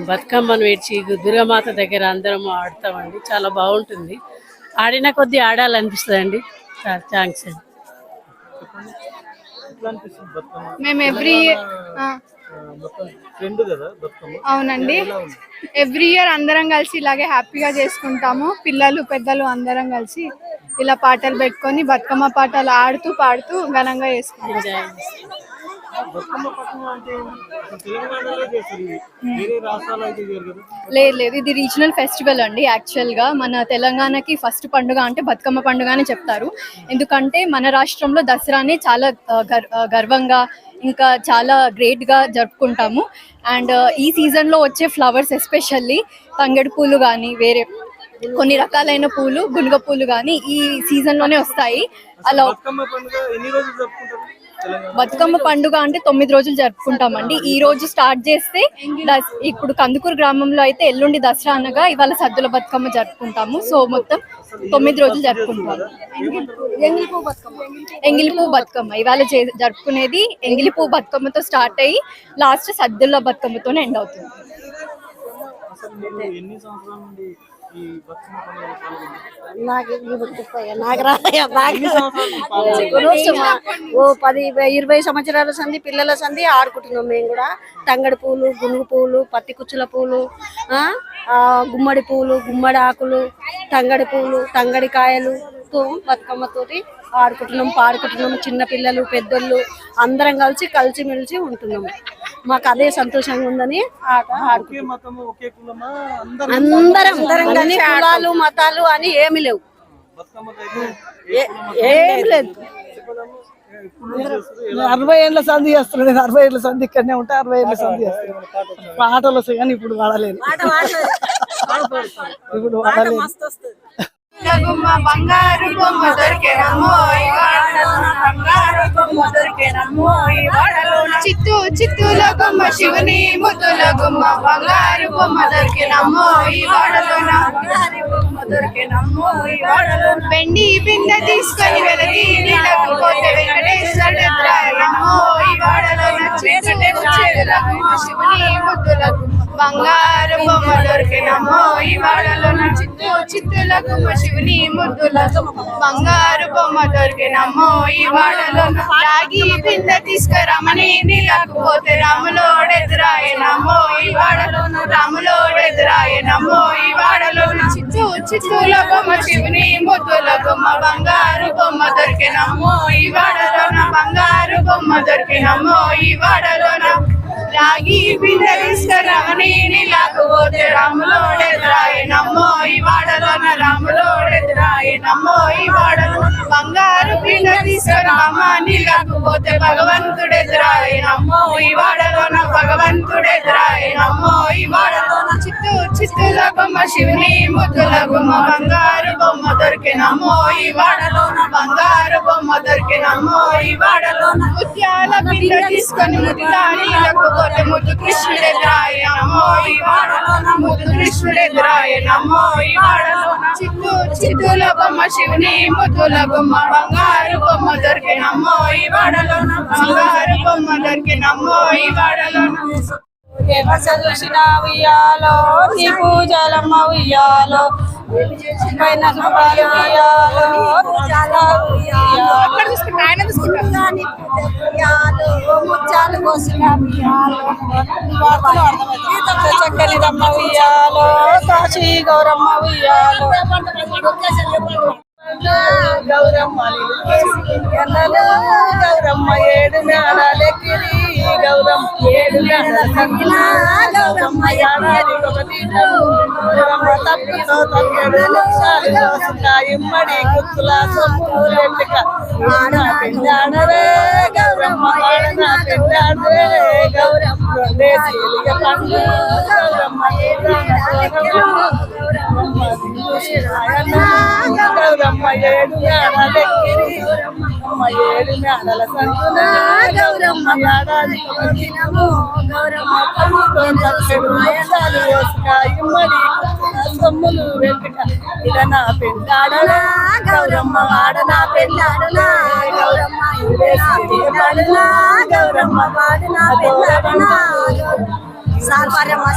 బతుకమ్మను వేడ్చి దుర్గామాత దగ్గర అందరం ఆడతామండి. చాలా బాగుంటుంది. ఆడిన కొద్దీ ఆడాలనిపిస్తుంది అండి. థ్యాంక్స్ అండి. మేము అవునండి, ఎవ్రీ ఇయర్ అందరం కలిసి ఇలాగే హ్యాపీగా చేసుకుంటాము. పిల్లలు పెద్దలు అందరం కలిసి ఇలా పాటలు పెట్టుకొని బతుకమ్మ పాటలు ఆడుతూ పాడుతూ ఘనంగా చేసుకుంటాం. లేదు, ఇది రీజనల్ ఫెస్టివల్ అండి. యాక్చువల్ గా మన తెలంగాణకి ఫస్ట్ పండుగ అంటే బతుకమ్మ పండుగ అని చెప్తారు. ఎందుకంటే మన రాష్ట్రంలో దసరాని చాలా గర్వంగా ఇంకా చాలా గ్రేట్గా జరుపుకుంటాము. అండ్ ఈ సీజన్లో వచ్చే ఫ్లవర్స్ ఎస్పెషల్లీ తంగెడు పూలు కానీ వేరే కొన్ని రకాలైన పూలు గునుగ పూలు కానీ ఈ సీజన్లోనే వస్తాయి. అలా బతుకమ్మ పండుగ అంటే 9 రోజులు జరుపుకుంటామండి. ఈ రోజు స్టార్ట్ చేస్తే ఇప్పుడు కందుకూరు గ్రామంలో అయితే ఎల్లుండి దసరా అనగా ఇవాళ సద్దుల బతుకమ్మ జరుపుకుంటాము. సో మొత్తం 9 రోజులు జరుపుకుంటాము. ఎంగిలిపూ బతుకమ్మ ఇవాళ జరుపుకునేది ఎంగిలిపూ బతుకమ్మతో స్టార్ట్ అయ్యి లాస్ట్ సద్దుల బతుకమ్మతోనే ఎండ్ అవుతుంది. నాకు 10-20 సంవత్సరాల సంది పిల్లల సంది ఆడుకుంటున్నాం. మేము కూడా తంగడి పూలు, గునుగు పూలు, పత్తి కుచ్చుల పూలు, గుమ్మడి పూలు, గుమ్మడి ఆకులు, తంగడి పూలు, తంగడి కాయలుతో బతుకమ్మతోటి ఆడుకుంటున్నాం, పాడుకుంటున్నాము. చిన్న పిల్లలు పెద్దోళ్ళు అందరం కలిసిమెలిసి ఉంటున్నాము. మాకు అదే సంతోషంగా ఉందని ఆట ఆడుకుంటున్నాం. అందరం కానీ కులాలు మతాలు అని ఏమి లేవు, ఏమి లేదు. 60 ఏళ్ళ సంధి చేస్తున్నాడు. 60 ఏళ్ళ సంధి ఇక్కడనే ఉంటే 60 ఏళ్ళ సంధి చేస్తున్నాడు. పాటలు వస్తాయి కానీ ఇప్పుడు వాడలేదు. ఇప్పుడు వాడలేదు. బంగారు బొమ్మ దొరికేనమ్మో బంగారు బొమ్మ దొరికేనమ్మో చిత్తూ చిత్తూల బొమ్మ శివుని ముద్దుల గుమ్మ బంగారు బొమ్మ దొరికేనమ్మో ఈ వాడలోన దొరికేనమ్మో ఈ వాడలోన వెండి బిందె తీసుకొని వెలది నీళ్ళకు పోతే వెంకటేశ్వరుడమ్మో ఈ వాడలోన చీకటి చేతుల గుమ్మ శివుని ముద్దుల గుమ్మ బంగారు బొమ్మ దొరికేనమ్మో ఈ వాడలోన చిత్తుల గుమ్మ శివుని ముద్దుల బంగారు బొమ్మ దొరికేనమ్మో ఈ వాడలోన రాగి బిందె తీసుకురమని నీళ్ళకు పోతే రాములోడెదురాయనమ్మో ఈ వాడలోన రాములోడెదురాయనమ్మో ఈ వాడలోన చిత్తుల బొమ్మ శివుని ముద్దుల గుమ్మ బంగారు బొమ్మ దొరికేనమ్మో ఈ వాడలోన బంగారు బొమ్మ దొరికేనమ్మో ఈ వాడలోన రాగి బిందె తీసుకురమని నీళ్ళకు పోతే రాములోడెదురాయనమ్మో ఈ వాడలోన రాములోడెదురాయనమ్మో ఈ వాడలో బంగారు బిందె తీసుకురామ నీళ్ళకు పోతే భగవంతుడెదురాయనమ్మో ఈ వాడలోన భగవంతుడెదురాయనమ్మో ఈ వాడలోన చిత్తుల బొమ్మ శివుని ముద్దుల గుమ్మ బంగారు బొమ్మ దొరికినమ్మో ఈ వాడలోన బంగారు బొమ్మ దొరికినమ్మో ఈ వాడలోన ముత్యాల బిందె తీసుకొని ముత్యాలకు పోతే ముద్దు కృష్ణుడెదురాయనమ్మో ఈ వాడలోన ముద్దు కృష్ణుడెదురాయనమ్మో ఈ వాడలోన చిత్తుల బొమ్మ శివుని ముద్దుల గుమ్మ బంగారు బొమ్మ దొరికినమ్మో ఈ వాడలోన బంగారు బొమ్మ దొరికినమ్మో ఈ వాడలోన చూసిన ఉయ్యాలో నీ పూజలమ్మ ఉయ్యాలో పైన ఉయ్యాలో ముత్యాలు కోసిన చక్కనిదమ్మ ఉయ్యాలో కాశీ గౌరమ్మ ఉయ్యాలో గౌరమ్మ గౌరమ్మ ఏడు మేళాలెక్కిరి గౌరమ్మ ఏడు మేళ గౌరమ్మ గౌరమ్మ తప్పితో తప్పెడు ఇమ్మడి గుర్తుల సొమ్ము లెక్క పెండాడవే గౌరమ్మ ఆడన పెండాడవే గౌరమ్మ పండు గౌరమ్మ గౌరమ్మ ఏడు మేళాలెక్కిరి అమ్మ ఏడు మేళల సంతున గౌరమ్మ ఏడాది గౌరమ్మ ఇమ్మడి సొమ్ములు వెంకట ఇదనా పెండాడనా గౌరమ్మ ఆడనా పెండాడనా గౌరమ్మ గౌరమ్మ వాడనా పెండాడనా సాల్పార్యమ్మ